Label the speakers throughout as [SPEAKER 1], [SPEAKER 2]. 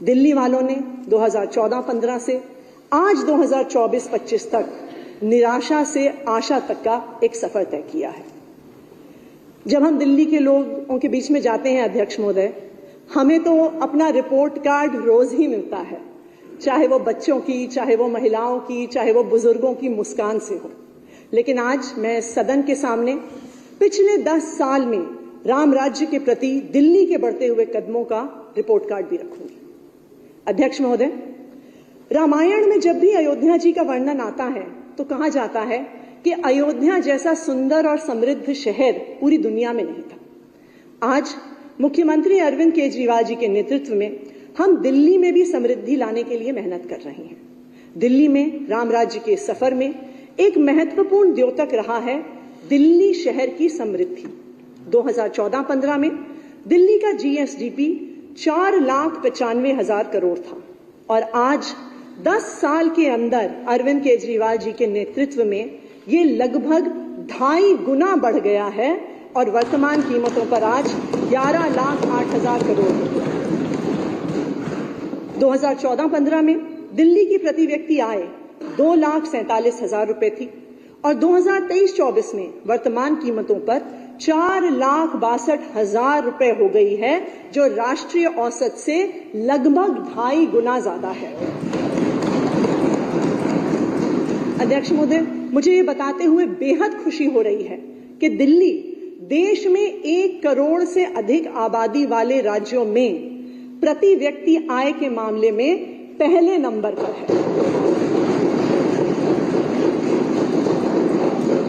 [SPEAKER 1] दिल्ली वालों ने 2014-15 से आज 2024-25 तक निराशा से आशा तक का एक सफर तय किया है। जब हम दिल्ली के लोगों के बीच में जाते हैं अध्यक्ष महोदय, हमें तो अपना रिपोर्ट कार्ड रोज ही मिलता है, चाहे वो बच्चों की, चाहे वो महिलाओं की, चाहे वो बुजुर्गों की मुस्कान से हो। लेकिन आज मैं सदन के सामने पिछले 10 साल में राम राज्य के प्रति दिल्ली के बढ़ते हुए कदमों का रिपोर्ट कार्ड भी रखूंगी। अध्यक्ष महोदय, रामायण में जब भी अयोध्या जी का वर्णन आता है तो कहा जाता है कि अयोध्या जैसा सुंदर और समृद्ध शहर पूरी दुनिया में नहीं था। आज मुख्यमंत्री अरविंद केजरीवाल जी के नेतृत्व में हम दिल्ली में भी समृद्धि लाने के लिए मेहनत कर रहे हैं। दिल्ली में राम राज्य के सफर में एक महत्वपूर्ण द्योतक रहा है दिल्ली शहर की समृद्धि। 2014-15 में दिल्ली का जीएसडीपी 4,95,000 करोड़ था और आज 10 साल के अंदर अरविंद केजरीवाल जी के नेतृत्व में ये लगभग 2.5 गुना बढ़ गया है और वर्तमान कीमतों पर आज 11,08,000 करोड़। 2014-15 में दिल्ली की प्रति व्यक्ति आय 2,47,000 रुपए थी और 2023-24 में वर्तमान कीमतों पर 4,62,000 रुपए हो गई है, जो राष्ट्रीय औसत से लगभग 2.5 गुना ज्यादा है। अध्यक्ष महोदय, मुझे ये बताते हुए बेहद खुशी हो रही है कि दिल्ली देश में 1 करोड़ से अधिक आबादी वाले राज्यों में प्रति व्यक्ति आय के मामले में पहले नंबर पर है।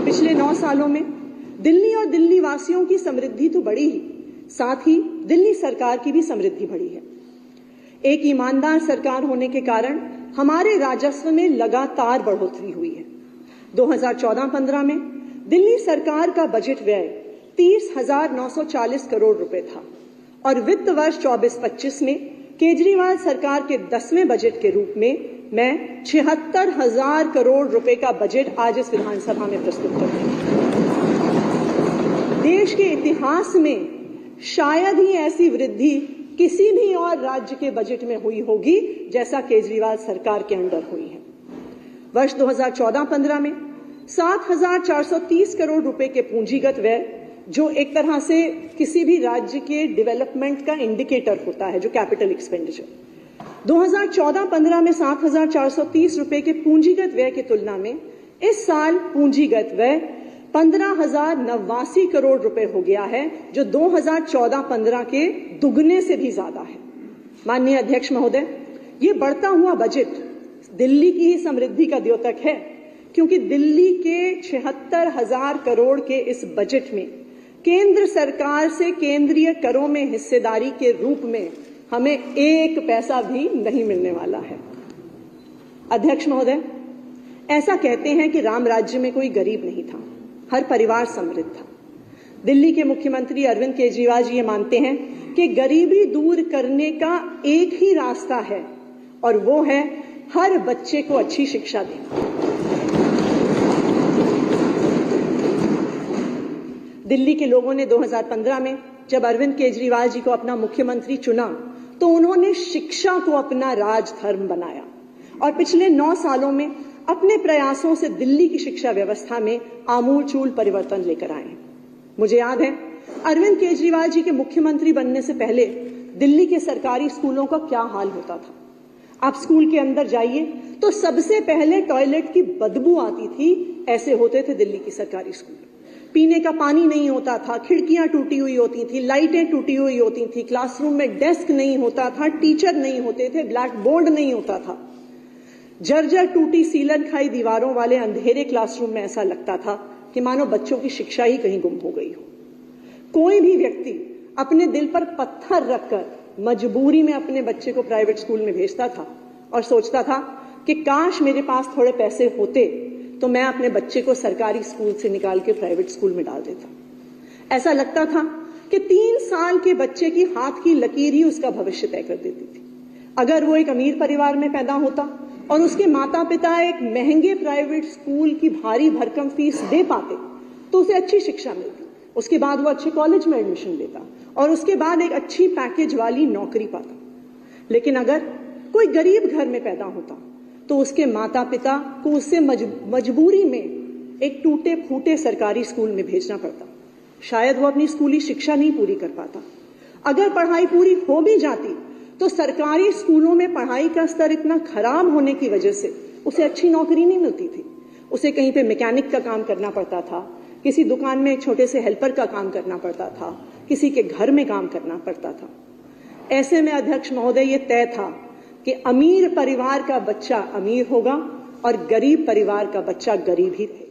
[SPEAKER 1] पिछले 9 सालों में दिल्ली और दिल्ली वासियों की समृद्धि तो बढ़ी ही, साथ ही दिल्ली सरकार की भी समृद्धि बढ़ी है। एक ईमानदार सरकार होने के कारण हमारे राजस्व में लगातार बढ़ोतरी हुई है। 2014-15 में दिल्ली सरकार का बजट व्यय 30,940 करोड़ रुपए था और वित्त वर्ष 24-25 में केजरीवाल सरकार के 10वें बजट के रूप में मैं 76,000 करोड़ रुपए का बजट आज इस विधानसभा में प्रस्तुत कर रही हूं। देश के इतिहास में शायद ही ऐसी वृद्धि किसी भी और राज्य के बजट में हुई होगी जैसा केजरीवाल सरकार के अंडर हुई है। वर्ष 2014-15 में 7,430 करोड़ रुपए के पूंजीगत व्यय, जो एक तरह से किसी भी राज्य के डेवलपमेंट का इंडिकेटर होता है, जो कैपिटल एक्सपेंडिचर, 2014-15 में 7,430 रुपए के पूंजीगत व्यय की तुलना में इस साल पूंजीगत व्यय 15,089 करोड़ रुपए हो गया है, जो 2014-15 के दुगने से भी ज्यादा है। माननीय अध्यक्ष महोदय, ये बढ़ता हुआ बजट दिल्ली की ही समृद्धि का द्योतक है, क्योंकि दिल्ली के 76,000 करोड़ के इस बजट में केंद्र सरकार से केंद्रीय करों में हिस्सेदारी के रूप में हमें 1 पैसा भी नहीं मिलने वाला है। अध्यक्ष महोदय, ऐसा कहते हैं कि राम राज्य में कोई गरीब नहीं था, हर परिवार समृद्ध था। दिल्ली के मुख्यमंत्री अरविंद केजरीवाल जी ये मानते हैं कि गरीबी दूर करने का एक ही रास्ता है और वो है हर बच्चे को अच्छी शिक्षा देना। दिल्ली के लोगों ने 2015 में जब अरविंद केजरीवाल जी को अपना मुख्यमंत्री चुना तो उन्होंने शिक्षा को अपना राजधर्म बनाया और पिछले 9 सालों में अपने प्रयासों से दिल्ली की शिक्षा व्यवस्था में आमूलचूल परिवर्तन लेकर आए। मुझे याद है अरविंद केजरीवाल जी के मुख्यमंत्री बनने से पहले दिल्ली के सरकारी स्कूलों का क्या हाल होता था। आप स्कूल के अंदर जाइए तो सबसे पहले टॉयलेट की बदबू आती थी। ऐसे होते थे दिल्ली की सरकारी स्कूल। पीने का पानी नहीं होता था, खिड़कियां टूटी हुई होती थी, लाइटें टूटी हुई होती थी, क्लासरूम में डेस्क नहीं होता था, टीचर नहीं होते थे, ब्लैक बोर्ड नहीं होता था। जर्जर टूटी सीलन खाई दीवारों वाले अंधेरे क्लासरूम में ऐसा लगता था कि मानो बच्चों की शिक्षा ही कहीं गुम हो गई हो। कोई भी व्यक्ति अपने दिल पर पत्थर रखकर मजबूरी में अपने बच्चे को प्राइवेट स्कूल में भेजता था और सोचता था कि काश मेरे पास थोड़े पैसे होते तो मैं अपने बच्चे को सरकारी स्कूल से निकाल के प्राइवेट स्कूल में डाल देता। ऐसा लगता था कि 3 साल के बच्चे की हाथ की लकीर ही उसका भविष्य तय कर देती थी। अगर वो एक अमीर परिवार में पैदा होता और उसके माता पिता एक महंगे प्राइवेट स्कूल की भारी भरकम फीस दे पाते तो उसे अच्छी शिक्षा मिलती, उसके बाद वो अच्छे कॉलेज में एडमिशन लेता और उसके बाद एक अच्छी पैकेज वाली नौकरी पाता। लेकिन अगर कोई गरीब घर में पैदा होता तो उसके माता पिता को उससे मजबूरी में एक टूटे फूटे सरकारी स्कूल में भेजना पड़ता। शायद वो अपनी स्कूली शिक्षा नहीं पूरी कर पाता। अगर पढ़ाई पूरी हो भी जाती तो सरकारी स्कूलों में पढ़ाई का स्तर इतना खराब होने की वजह से उसे अच्छी नौकरी नहीं मिलती थी। उसे कहीं पे मैकेनिक का काम करना पड़ता था, किसी दुकान में एक छोटे से हेल्पर का काम करना पड़ता था, किसी के घर में काम करना पड़ता था। ऐसे में अध्यक्ष महोदय ये तय था कि अमीर परिवार का बच्चा अमीर होगा और गरीब परिवार का बच्चा गरीब ही रहेगा।